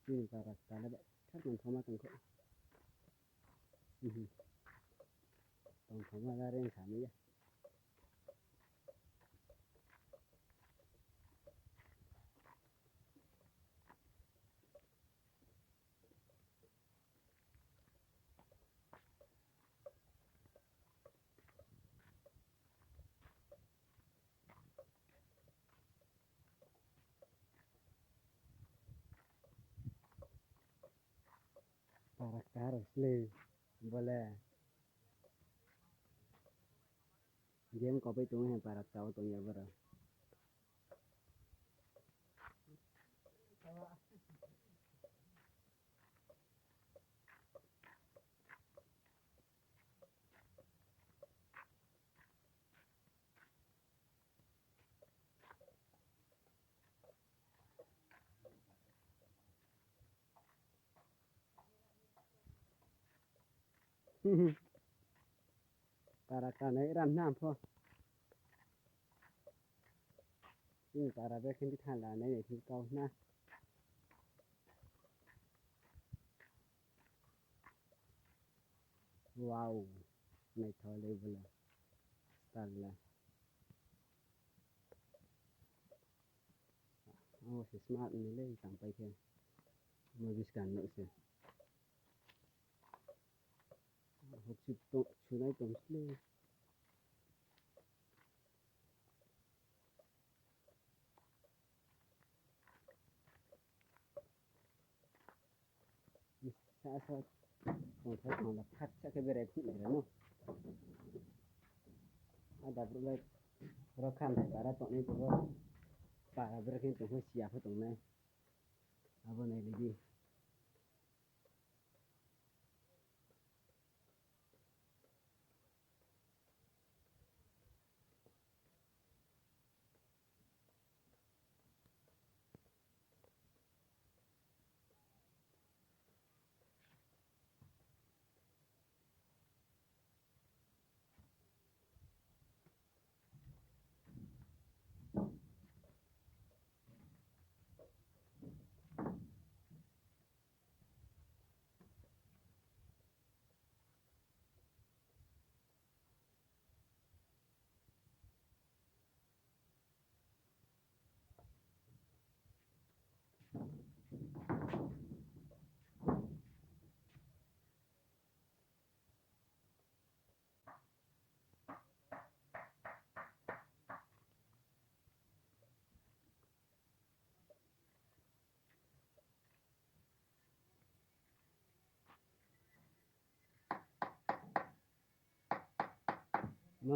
Ini para kala ba thar man thoma kan ko tong thoma la ren khami ya para harus le boleh game ko pe tung hai para tao tung ya bara para kana ram nam pho ini para be khin than la nei thi kau na wow này thôi level là start là oh si smart ni le sampai ke menghabiskan nak se hot to sunai tom sle sa sa không thấy còn là thắt chắc cái bề thị này nó ada berulai rokan para tok ni pun para berakin tu siap tu ni apa ni lagi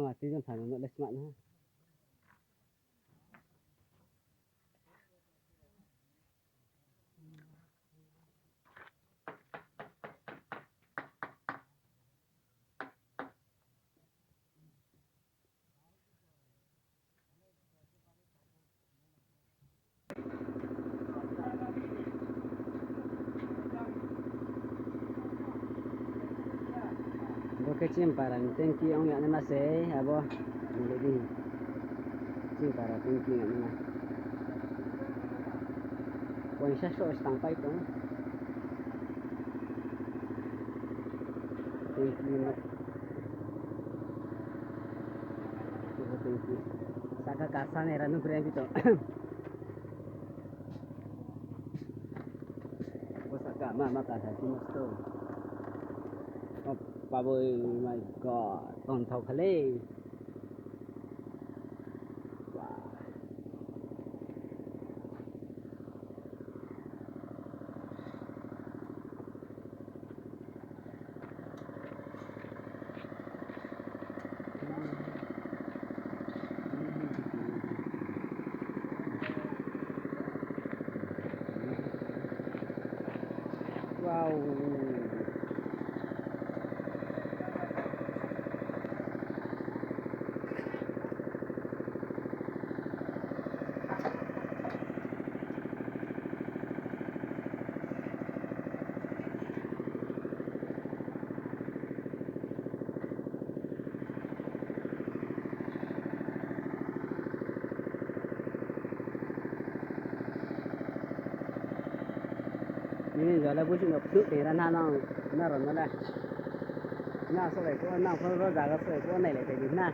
mà tí dân phải nó lấy mạnh ha cái chim para tên kia ông nhận nó sẽ à bo mình đi chim para tên kia nhận nó quan sát số tăng bay cũng tên kia nó tên kia saka kasa này ra nó beri gitu saka mama kasa cuma tu oh baboy my god ton thau khale wow nhưng giờ là bố chúng nó tự để ra nó rồi nó đây na sau này có nào có ra cái sau này có này lại phải đến na